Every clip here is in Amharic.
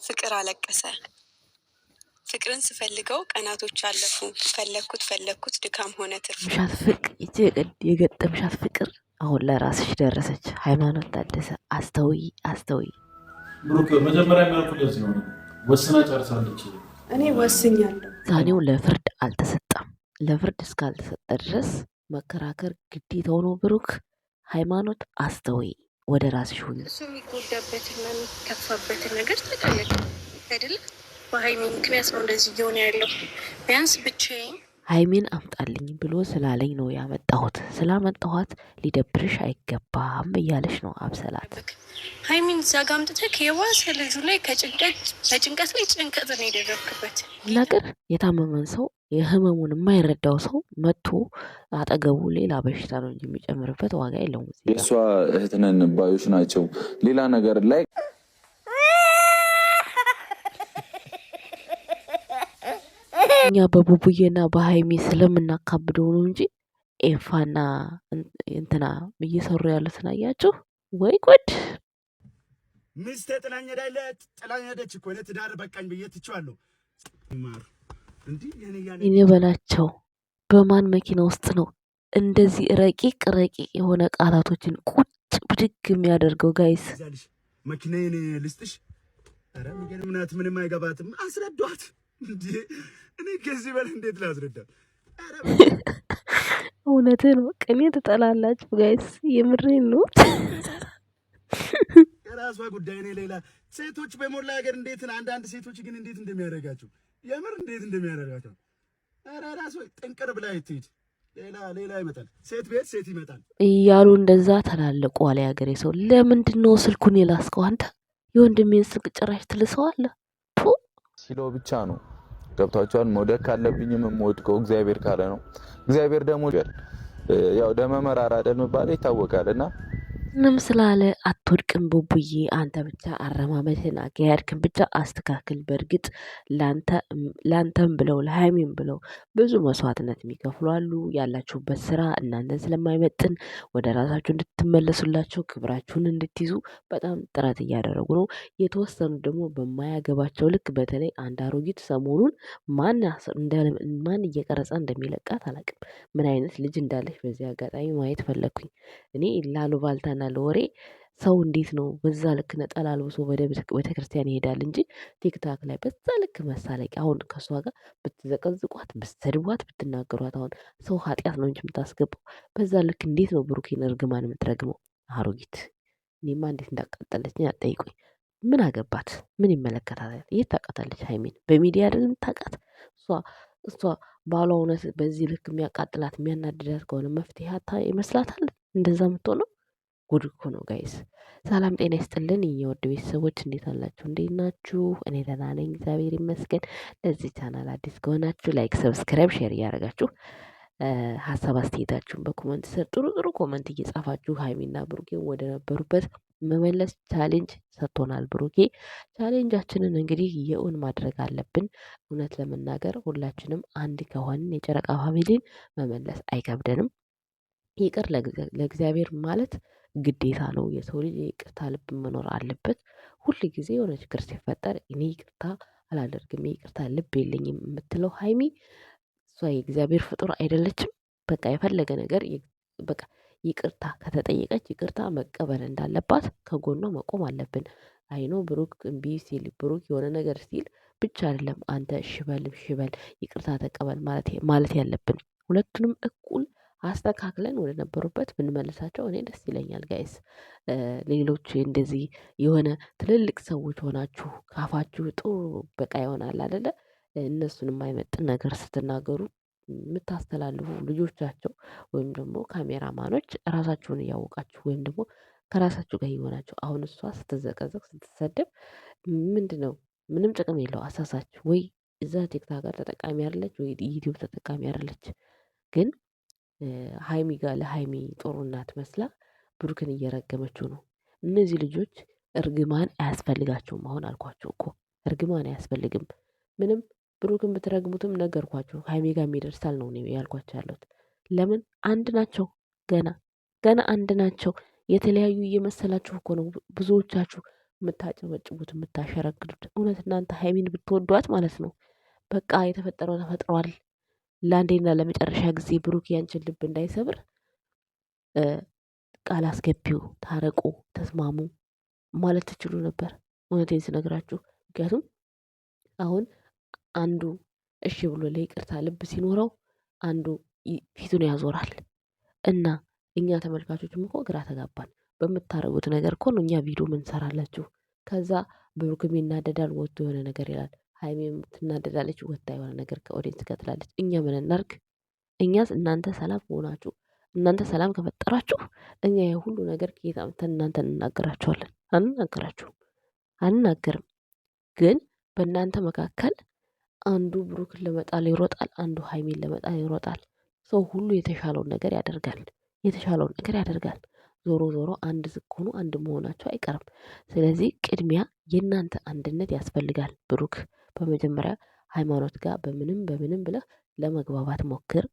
ፍቅር አለቀሰ። ፍቅርን ስፈልገው ቀናቶች አለፉ። ፈለኩት ድካም ሆነ ትርፉ። ምሻት ፍቅር የገጠምሻት ፍቅር አሁን ለራስሽ ደረሰች። ሃይማኖት ታደሰ አስተውይ። ብሩክ መጀመሪያ የሚያልኩት ለዚህ ነው። ወስና ጨርሳለች። እኔ ወስኛለሁ። ውሳኔው ለፍርድ አልተሰጠም። ለፍርድ እስካልተሰጠ ድረስ መከራከር ግዴታው ነው። ብሩክ ሃይማኖት አስተውይ፣ ወደ ራስሽ ሁኚ። እሱ የሚጎዳበትና የሚከፋበትን ነገር ታውቃለህ አይደለ? በሀይሚ ምክንያት ነው እንደዚህ እየሆነ ያለው። ቢያንስ ብቻዬን ሀይሚን አምጣልኝ ብሎ ስላለኝ ነው ያመጣሁት። ስላመጣኋት ሊደብርሽ አይገባም እያለሽ ነው አብሰላት። ሀይሚን እዛ ጋ አምጥተህ የባሰ ልጁ ላይ በጭንቀት ላይ ጭንቀት ነው የደረብክበት። ነገር የታመመን ሰው የህመሙን የማይረዳው ሰው መጥቶ አጠገቡ ሌላ በሽታ ነው እንጂ የሚጨምርበት ዋጋ የለውም። የእሷ እህትነን ባዮች ናቸው ሌላ ነገር ላይ እኛ በቡቡዬና በሀይሚ ስለምናካብደው ነው እንጂ ኤፋና እንትና እየሰሩ ያሉትን አያችሁ ወይ? ጉድ! ሚስቴ ጥላኝ ሄደች እኮ እኔ ትዳር በቃኝ ብዬ ትቼዋለሁ። እኔ በላቸው በማን መኪና ውስጥ ነው እንደዚህ ረቂቅ የሆነ ቃላቶችን ቁጭ ብድግ የሚያደርገው? ጋይስ መኪናዬን ልስጥሽ? ኧረ ምናት ምንም አይገባትም። አስረዷት እንዴ! እኔ ከዚህ በላይ እንዴት ላስረዳት? እውነትን ቅኔ ትጠላላችሁ ጋይስ፣ የምሬን ነው። የራሷ ጉዳይ። እኔ ሌላ ሴቶች በሞላ ሀገር እንዴት አንዳንድ ሴቶች ግን እንዴት እንደሚያደርጋቸው የምር እንዴት እንደሚያደርጋቸው። ኧረ ራሷ ጥንቅር ብላ ትሄድ። ሌላ ይመጣል። ሴት ቤት ሴት ይመጣል እያሉ እንደዛ ተላለቁ አለ ያገሬ ሰው። ለምንድን ነው ስልኩን የላስከው አንተ? የወንድሜን ስልክ ጭራሽ ትልሰዋለህ ሲለው ብቻ ነው። ገብቷቸዋል። መውደቅ ካለብኝም የምወድቀው እግዚአብሔር ካለ ነው። እግዚአብሔር ደግሞ ያው ደመ መራራ አይደል መባል ይታወቃልና ምንም ስላለ አትወድቅም ቡቡዬ። አንተ ብቻ አረማመድህን አካሄድክን ብቻ አስተካክል። በእርግጥ ላንተም ብለው ለሃይሚም ብለው ብዙ መስዋዕትነት የሚከፍሉ አሉ። ያላችሁበት ስራ እናንተን ስለማይመጥን ወደ ራሳችሁ እንድትመለሱላቸው ክብራችሁን እንድትይዙ በጣም ጥረት እያደረጉ ነው። የተወሰኑ ደግሞ በማያገባቸው ልክ በተለይ አንድ አሮጊት ሰሞኑን ማን እየቀረጸ እንደሚለቃት አላውቅም። ምን አይነት ልጅ እንዳለች በዚህ አጋጣሚ ማየት ፈለግኩኝ። እኔ ላሉባልታና ለወሬ ሰው እንዴት ነው በዛ ልክ ነጠላ አልብሶ ወደ ቤተክርስቲያን ይሄዳል እንጂ ቲክታክ ላይ በዛ ልክ መሳለቂያ። አሁን ከእሷ ጋር ብትዘቀዝቋት፣ ብትሰድቧት፣ ብትናገሯት አሁን ሰው ኃጢአት ነው እንጂ የምታስገባው በዛ ልክ እንዴት ነው ብሩኬን እርግማን የምትረግመው? አሮጊት እኔማ እንዴት እንዳቃጠለች አትጠይቁኝ። ምን አገባት? ምን ይመለከታታል? የት ታውቃታለች? ሀይሚን በሚዲያ አይደል የምታውቃት? እሷ ባሏ እውነት በዚህ ልክ የሚያቃጥላት የሚያናድዳት ከሆነ መፍትሄ ይመስላታል እንደዛ የምትሆነው? ጉድ እኮ ነው ጋይስ። ሰላም ጤና ይስጥልን የወድ ቤተሰቦች እንዴት አላችሁ? እንዴት ናችሁ? እኔ ደህና ነኝ እግዚአብሔር ይመስገን። ለዚህ ቻናል አዲስ ከሆናችሁ ላይክ፣ ሰብስክራይብ፣ ሼር እያደረጋችሁ ሀሳብ አስተያየታችሁን በኮመንት ስር ጥሩ ኮመንት እየጻፋችሁ ሀይሚና ብሩኬን ወደ ነበሩበት መመለስ ቻሌንጅ ሰጥቶናል ብሩኬ። ቻሌንጃችንን እንግዲህ የእውን ማድረግ አለብን። እውነት ለመናገር ሁላችንም አንድ ከሆንን የጨረቃ ፋሚሊን መመለስ አይከብደንም። ይቅር ለእግዚአብሔር ማለት ግዴታ ነው። የሰው ልጅ የይቅርታ ልብ መኖር አለበት። ሁል ጊዜ የሆነ ችግር ሲፈጠር እኔ ይቅርታ አላደርግም ይቅርታ ልብ የለኝም የምትለው ሀይሚ እሷ የእግዚአብሔር ፍጡር አይደለችም። በቃ የፈለገ ነገር በቃ ይቅርታ ከተጠየቀች ይቅርታ መቀበል እንዳለባት ከጎኗ መቆም አለብን። አይኖ ብሩክ እምቢ ሲል ብሩክ የሆነ ነገር ሲል ብቻ አይደለም አንተ ሽበል ይቅርታ ተቀበል ማለት ያለብን። ሁለቱንም እኩል አስተካክለን ወደ ነበሩበት ብንመልሳቸው እኔ ደስ ይለኛል ጋይስ። ሌሎች እንደዚህ የሆነ ትልልቅ ሰዎች ሆናችሁ ካፋችሁ ጥሩ በቃ ይሆናል አይደለ? እነሱን የማይመጥን ነገር ስትናገሩ የምታስተላልፉ ልጆቻቸው ወይም ደግሞ ካሜራማኖች ራሳችሁን እያወቃችሁ ወይም ደግሞ ከራሳችሁ ጋር እየሆናችሁ አሁን እሷ ስትዘቀዘቅ ስትሰደብ ምንድነው? ምንም ጥቅም የለው። አሳሳች ወይ እዛ ቲክታክ ጋር ተጠቃሚ አይደለች ወይ ዩቲዩብ ተጠቃሚ አይደለች። ግን ሀይሚ ጋር ለሀይሚ ጥሩ እናት መስላ ብሩክን እየረገመችው ነው። እነዚህ ልጆች እርግማን አያስፈልጋቸውም። አሁን አልኳቸው እኮ እርግማን አያስፈልግም። ምንም ብሩክን ብትረግሙትም ነገርኳችሁ ሀይሚ ጋር የሚደርሳል ነው ያልኳቸው ያለሁት። ለምን አንድ ናቸው። ገና አንድ ናቸው። የተለያዩ እየመሰላችሁ እኮ ነው ብዙዎቻችሁ የምታጨበጭቡት የምታሸረግዱት? እውነት እናንተ ሀይሚን ብትወዷት ማለት ነው በቃ የተፈጠረው ተፈጥሯል። ለአንዴና ለመጨረሻ ጊዜ ብሩክ ያንችን ልብ እንዳይሰብር ቃል አስገቢው፣ ታረቁ፣ ተስማሙ ማለት ትችሉ ነበር። እውነቴን ስነግራችሁ። ምክንያቱም አሁን አንዱ እሺ ብሎ ለይቅርታ ልብ ሲኖረው አንዱ ፊቱን ያዞራል። እና እኛ ተመልካቾችም እኮ ግራ ተጋባን። በምታረጉት ነገር እኮ ነው እኛ ቪዲዮ ምንሰራላችሁ። ከዛ ብሩክም ይናደዳል፣ ወጥቶ የሆነ ነገር ይላል። ሀይሜም ትናደዳለች፣ ወጥታ የሆነ ነገር ከኦዲየንስ ጋር ትላለች። እኛ ምን እናርግ? እኛስ እናንተ ሰላም ሆናችሁ እናንተ ሰላም ከፈጠራችሁ እኛ የሁሉ ነገር ከየት አምጥተን እናንተን እናገራችኋለን? አንናገራችሁም፣ አንናገርም። ግን በእናንተ መካከል አንዱ ብሩክን ለመጣል ይሮጣል፣ አንዱ ሀይሜን ለመጣል ይሮጣል። ሰው ሁሉ የተሻለውን ነገር ያደርጋል፣ የተሻለውን ነገር ያደርጋል። ዞሮ ዞሮ አንድ ስትሆኑ አንድ መሆናቸው አይቀርም። ስለዚህ ቅድሚያ የእናንተ አንድነት ያስፈልጋል። ብሩክ በመጀመሪያ ሃይማኖት ጋር በምንም ብለህ ለመግባባት ሞክር።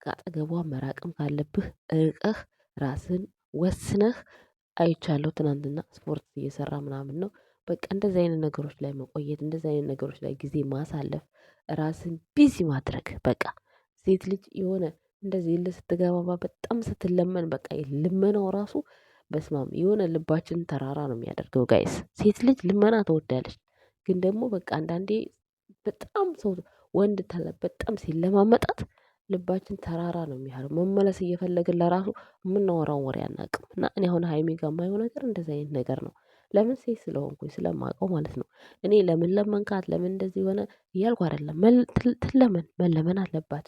ከአጠገቧ መራቅም ካለብህ እርቀህ ራስን ወስነህ አይቻለሁ። ትናንትና ስፖርት እየሰራ ምናምን ነው። በቃ እንደዚህ አይነት ነገሮች ላይ መቆየት፣ እንደዚህ አይነት ነገሮች ላይ ጊዜ ማሳለፍ፣ ራስን ቢዚ ማድረግ። በቃ ሴት ልጅ የሆነ እንደዚህ እልህ ስትገባባ በጣም ስትለመን በቃ ልመናው ራሱ በስማም የሆነ ልባችን ተራራ ነው የሚያደርገው። ጋይስ ሴት ልጅ ልመና ትወዳለች፣ ግን ደግሞ በቃ አንዳንዴ በጣም ሰው ወንድ በጣም ሲለማመጣት ልባችን ተራራ ነው የሚያደርገው። መመለስ እየፈለግን ለራሱ የምናወራውን ወሬ አናውቅም። እና እኔ አሁን ሀይሚ ጋር የማየው ነገር እንደዚህ አይነት ነገር ነው። ለምን ሴት ስለሆንኩኝ ስለማውቀው ማለት ነው። እኔ ለምን ለመንካት ለምን እንደዚህ ሆነ እያልኩ አይደለም። ትለመን መለመን አለባት።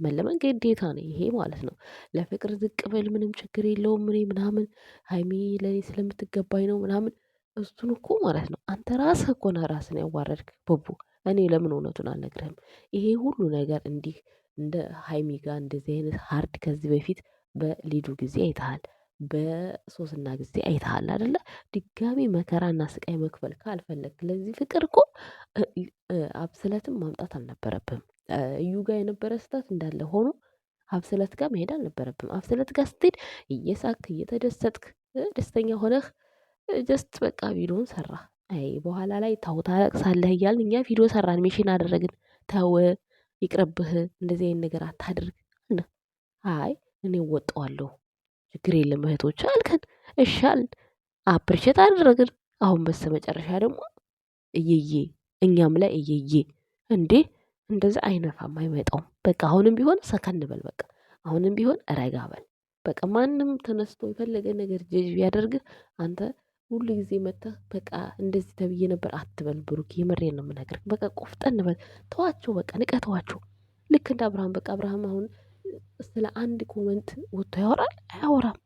መለመን ግዴታ ነው ይሄ ማለት ነው። ለፍቅር ዝቅ ብል ምንም ችግር የለውም እኔ ምናምን ሀይሚ ለእኔ ስለምትገባኝ ነው ምናምን። እሱን እኮ ማለት ነው አንተ ራስህ እኮ ነህ ራስን ያዋረድክ ቡቡ። እኔ ለምን እውነቱን አልነግርህም? ይሄ ሁሉ ነገር እንዲህ እንደ ሀይሚ ጋር እንደዚህ አይነት ሀርድ ከዚህ በፊት በሊዱ ጊዜ አይተሃል፣ በሶስና ጊዜ አይተሃል አይደለ? ድጋሚ መከራና ስቃይ መክፈል ካልፈለግ ለዚህ ፍቅር እኮ አብስለትም ማምጣት አልነበረብህም። እዩ ጋር የነበረ ስህተት እንዳለ ሆኖ አብስለት ጋር መሄድ አልነበረብህም። አብስለት ጋር ስትሄድ እየሳክ እየተደሰትክ ደስተኛ ሆነህ ጀስት በቃ ቪዲዮን ሰራ። አይ በኋላ ላይ ተው ታለቅሳለህ እያልን እኛ ቪዲዮ ሰራን፣ ሜሽን አደረግን። ተው ይቅርብህ፣ እንደዚህ አይነት ነገር አታድርግ። አይ እኔ ወጣዋለሁ ችግር የለም እህቶች አልከን፣ እሺ አልን፣ አፕሪሼት አደረግን። አሁን በስተመጨረሻ ደግሞ እየዬ እኛም ላይ እየዬ እንዴ! እንደዛ አይነፋም፣ አይመጣውም። በቃ አሁንም ቢሆን ሰከን በል፣ በቃ አሁንም ቢሆን ረጋ በል። በቃ ማንም ተነስቶ የፈለገ ነገር ጀጅ ቢያደርግህ አንተ ሁሉ ጊዜ መተህ በቃ እንደዚህ ተብዬ ነበር አትበል። ብሩክ የምሬን ነው የምነግርህ። በቃ ቆፍጠን በል፣ ተዋቸው፣ በቃ ንቀህ ተዋቸው። ልክ እንደ አብርሃም በቃ አብርሃም አሁን ስለ አንድ ኮመንት ወጥቶ ያወራል አያወራም።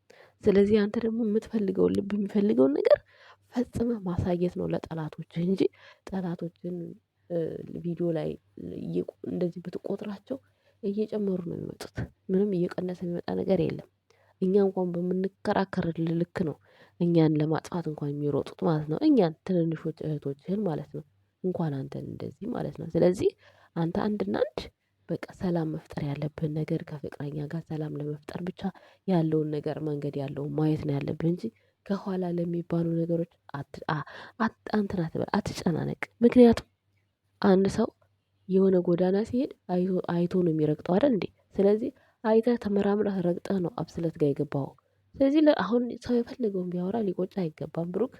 ስለዚህ አንተ ደግሞ የምትፈልገውን ልብ የሚፈልገውን ነገር ፈጽመህ ማሳየት ነው ለጠላቶችህ እንጂ ጠላቶችን ቪዲዮ ላይ እንደዚህ ብትቆጥራቸው እየጨመሩ ነው የሚመጡት። ምንም እየቀነሰ የሚመጣ ነገር የለም። እኛ እንኳን በምንከራከርልህ ልክ ነው እኛን ለማጥፋት እንኳን የሚሮጡት ማለት ነው። እኛን ትንንሾች እህቶችህን ማለት ነው። እንኳን አንተን እንደዚህ ማለት ነው። ስለዚህ አንተ አንድና አንድ በቃ ሰላም መፍጠር ያለብህን ነገር ከፍቅረኛ ጋር ሰላም ለመፍጠር ብቻ ያለውን ነገር መንገድ ያለውን ማየት ነው ያለብህ እንጂ ከኋላ ለሚባሉ ነገሮች እንትን አትበል፣ አትጨናነቅ። ምክንያቱም አንድ ሰው የሆነ ጎዳና ሲሄድ አይቶ ነው የሚረግጠው አይደል እንዴ? ስለዚህ አይተህ ተመራምረህ ረግጠህ ነው አብስለት ጋር የገባኸው። ስለዚህ አሁን ሰው የፈለገውን ቢያወራ ሊቆጭ አይገባም ብሩክ።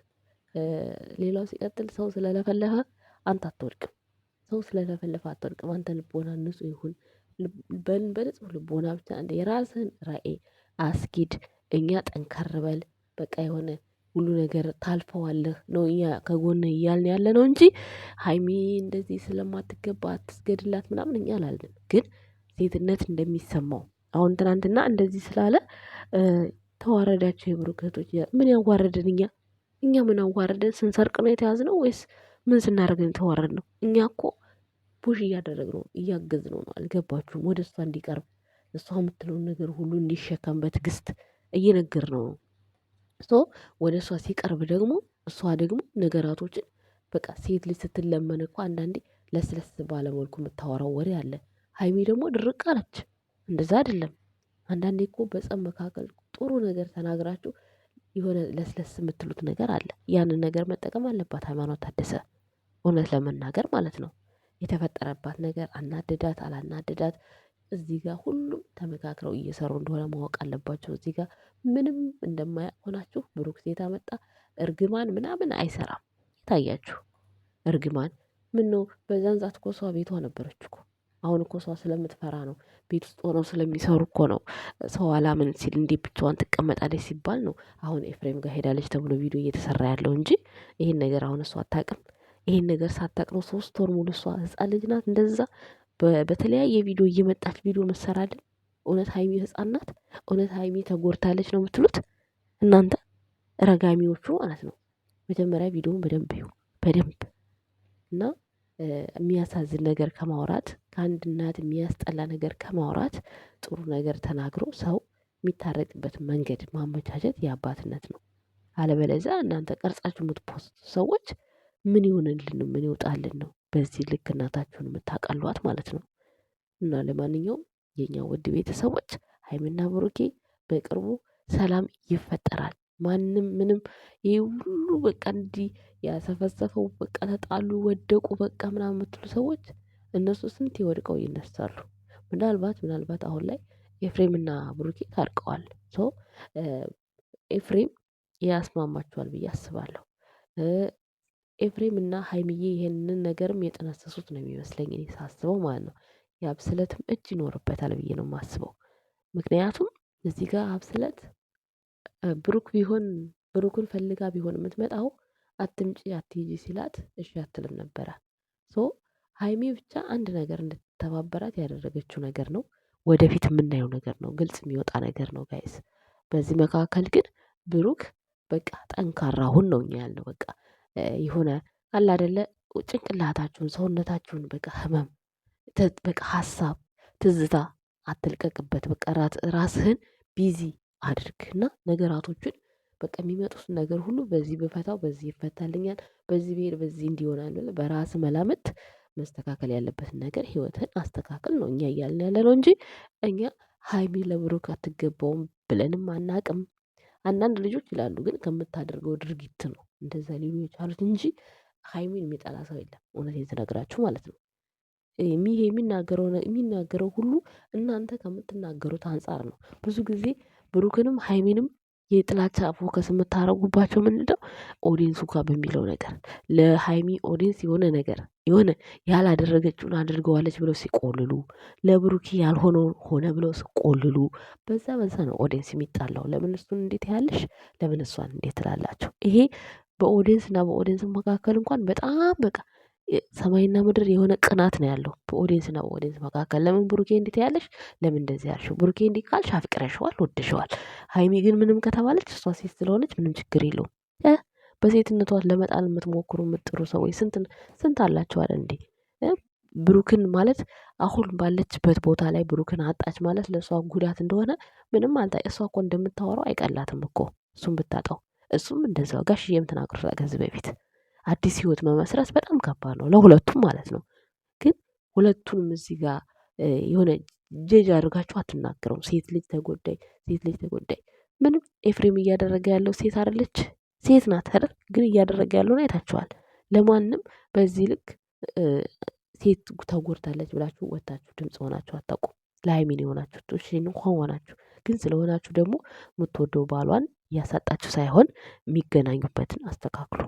ሌላው ሲቀጥል ሰው ስለለፈለፈ አንተ አትወድቅም። ሰው ስለለፈለፈ አትወድቅም። አንተ ልቦና ንጹህ ይሁን። በንጹህ ልቦና ብቻ እንደ የራስህን ራዕይ አስጊድ። እኛ ጠንከር በል በቃ የሆነ ሁሉ ነገር ታልፈዋለህ ነው እኛ ከጎንህ እያልን ያለ ነው እንጂ ሀይሚ እንደዚህ ስለማትገባ አትስገድላት ምናምን እኛ አላልንም። ግን ሴትነት እንደሚሰማው አሁን ትናንትና እንደዚህ ስላለ ተዋረዳቸው የብሩክ እህቶች። ምን ያዋረድን እኛ ምን አዋረድን? ስንሰርቅ ነው የተያዝነው ወይስ ምን ስናደርግ ነው የተዋረድነው? እኛ እኮ ፑሽ እያደረግነው እያገዝነው ነው። አልገባችሁም? ወደ እሷ እንዲቀርብ እሷ የምትለውን ነገር ሁሉ እንዲሸከም በትዕግስት እየነገርነው ነው። ሶ ወደ እሷ ሲቀርብ ደግሞ እሷ ደግሞ ነገራቶችን በቃ ሴት ልጅ ስትለመን እኮ አንዳንዴ ለስለስ ባለመልኩ የምታወራው ወሬ አለ። ሀይሚ ደግሞ ድርቅ አለች። እንደዛ አይደለም። አንዳንዴ እኮ በጸብ መካከል ጥሩ ነገር ተናግራችሁ የሆነ ለስለስ የምትሉት ነገር አለ። ያንን ነገር መጠቀም አለባት ሃይማኖት ታደሰ፣ እውነት ለመናገር ማለት ነው። የተፈጠረባት ነገር አናደዳት አላናደዳት እዚህ ጋር ሁሉም ተመካክረው እየሰሩ እንደሆነ ማወቅ አለባቸው። እዚህ ጋር ምንም እንደማያውቅ ሆናችሁ ብሩክ ሴት አመጣ እርግማን ምናምን አይሰራም። የታያችሁ እርግማን ምነው በዛን ሰዓት እኮ እሷ ቤቷ ነበረች እኮ። አሁን እኮ እሷ ስለምትፈራ ነው። ቤት ውስጥ ሆነው ስለሚሰሩ እኮ ነው። ሰው አላምን ሲል እንዴት ብቻዋን ትቀመጣለች ሲባል ነው አሁን ኤፍሬም ጋር ሄዳለች ተብሎ ቪዲዮ እየተሰራ ያለው እንጂ ይሄን ነገር አሁን እሷ አታውቅም። ይሄን ነገር ሳታውቅ ነው 3 ወር ሙሉ እሷ ህፃን ልጅ ናት እንደዛ በተለያየ ቪዲዮ እየመጣች ቪዲዮ መሰራለን። እውነት ሀይሚ ህፃን ናት? እውነት ሀይሚ ተጎድታለች ነው የምትሉት እናንተ ረጋሚዎቹ ማለት ነው። መጀመሪያ ቪዲዮውን በደንብ ይሁ በደንብ እና የሚያሳዝን ነገር ከማውራት ከአንድ እናት የሚያስጠላ ነገር ከማውራት ጥሩ ነገር ተናግሮ ሰው የሚታረቅበት መንገድ ማመቻቸት የአባትነት ነው። አለበለዚያ እናንተ ቀርጻችሁ የምትፖስቱ ሰዎች ምን ይሆንልን ነው? ምን ይውጣልን ነው? በዚህ ልክ እናታችሁን የምታቀሏት ማለት ነው። እና ለማንኛውም የኛ ውድ ቤተሰቦች ሀይሚና ብሩኬ በቅርቡ ሰላም ይፈጠራል። ማንም ምንም ይሄ ሁሉ በቃ እንዲህ ያሰፈሰፈው በቃ ተጣሉ ወደቁ በቃ ምናምን የምትሉ ሰዎች እነሱ ስንት ወድቀው ይነሳሉ። ምናልባት አሁን ላይ ኤፍሬምና ብሩኬ ታርቀዋል። ሶ ኤፍሬም ያስማማቸዋል ብዬ አስባለሁ። ኤፍሬም እና ሀይሚዬ ይሄንን ነገርም የጠነሰሱት ነው የሚመስለኝ እኔ ሳስበው ማለት ነው። የአብስለትም እጅ ይኖርበታል ብዬ ነው የማስበው። ምክንያቱም እዚህ ጋር አብስለት ብሩክ ቢሆን ብሩክን ፈልጋ ቢሆን የምትመጣው አትምጪ አትሂጂ ሲላት እሺ አትልም ነበረ። ሶ ሀይሚ ብቻ አንድ ነገር እንድትተባበራት ያደረገችው ነገር ነው። ወደፊት የምናየው ነገር ነው። ግልጽ የሚወጣ ነገር ነው ጋይስ። በዚህ መካከል ግን ብሩክ በቃ ጠንካራ ሁን ነው እኛ ያልነው። በቃ የሆነ አለ አይደለ ጭንቅላታችሁን ሰውነታችሁን በቃ ህመም በቃ ሀሳብ ትዝታ አትልቀቅበት። በቃ ራስህን ቢዚ አድርግና ነገራቶችን በቃ የሚመጡት ነገር ሁሉ በዚህ ብፈታው በዚህ ይፈታልኛል፣ በዚህ ብሄድ በዚህ እንዲሆናል ብለህ በራስ መላምት መስተካከል ያለበትን ነገር ህይወትን አስተካክል ነው እኛ እያልን ያለ ነው እንጂ እኛ ሀይሚ ለብሩክ አትገባውም ብለንም አናቅም። አንዳንድ ልጆች ይላሉ ግን ከምታደርገው ድርጊት ነው እንደዛ ሊሉ የቻሉት እንጂ ሀይሚን የሚጠላ ሰው የለም። እውነቴን ስነግራችሁ ማለት ነው። የሚናገረው ሁሉ እናንተ ከምትናገሩት አንጻር ነው። ብዙ ጊዜ ብሩክንም ሀይሚንም የጥላቻ ፎከስ የምታረጉባቸው ምንድነው? ኦዲንሱ ጋር በሚለው ነገር ለሀይሚ ኦዲንስ የሆነ ነገር የሆነ ያላደረገችውን አድርገዋለች ብለው ሲቆልሉ፣ ለብሩኪ ያልሆነውን ሆነ ብለው ሲቆልሉ፣ በዛ ነው ኦዲንስ የሚጣላው። ለምን እሱን እንዴት ያለሽ ለምን እሷን እንዴት ትላላቸው? ይሄ በኦዲንስ እና በኦዲንስ መካከል እንኳን በጣም በቃ ሰማይና ምድር የሆነ ቅናት ነው ያለው በኦዲንስ እና በኦዲንስ መካከል። ለምን ብሩኬ እንዴት ያለሽ ለምን እንደዚህ ያልሽው? ብሩኬ እንዲህ ካልሽ አፍቅረሽዋል፣ ወድሸዋል። ሀይሚ ግን ምንም ከተባለች እሷ ሴት ስለሆነች ምንም ችግር የለውም። በሴትነቷ ለመጣል የምትሞክሩ የምትጥሩ ሰዎች ስንት አላቸዋል እንዴ? ብሩክን ማለት አሁን ባለችበት ቦታ ላይ ብሩክን አጣች ማለት ለእሷ ጉዳት እንደሆነ ምንም አልታ። እሷ እኮ እንደምታወራው አይቀላትም እኮ እሱም ብታጣው። እሱም እንደዛው ጋሽዬም ተናግሮታል ከዚህ በፊት አዲስ ህይወት መመስረት በጣም ከባድ ነው ለሁለቱም ማለት ነው። ግን ሁለቱንም እዚህ ጋር የሆነ ጀጅ አድርጋችሁ አትናገረውም። ሴት ልጅ ተጎዳይ ምንም ኤፍሬም እያደረገ ያለው ሴት አይደለች፣ ሴት ናት አይደል? ግን እያደረገ ያለውን አይታችኋል። ለማንም በዚህ ልክ ሴት ተጎድታለች ብላችሁ ወታችሁ ድምጽ ሆናችሁ አታውቁም። ለሀይሚን የሆናችሁ እሺ እንኳን ሆናችሁ ግን ስለሆናችሁ ደግሞ የምትወደው ባሏን እያሳጣችሁ ሳይሆን የሚገናኙበትን አስተካክሉ።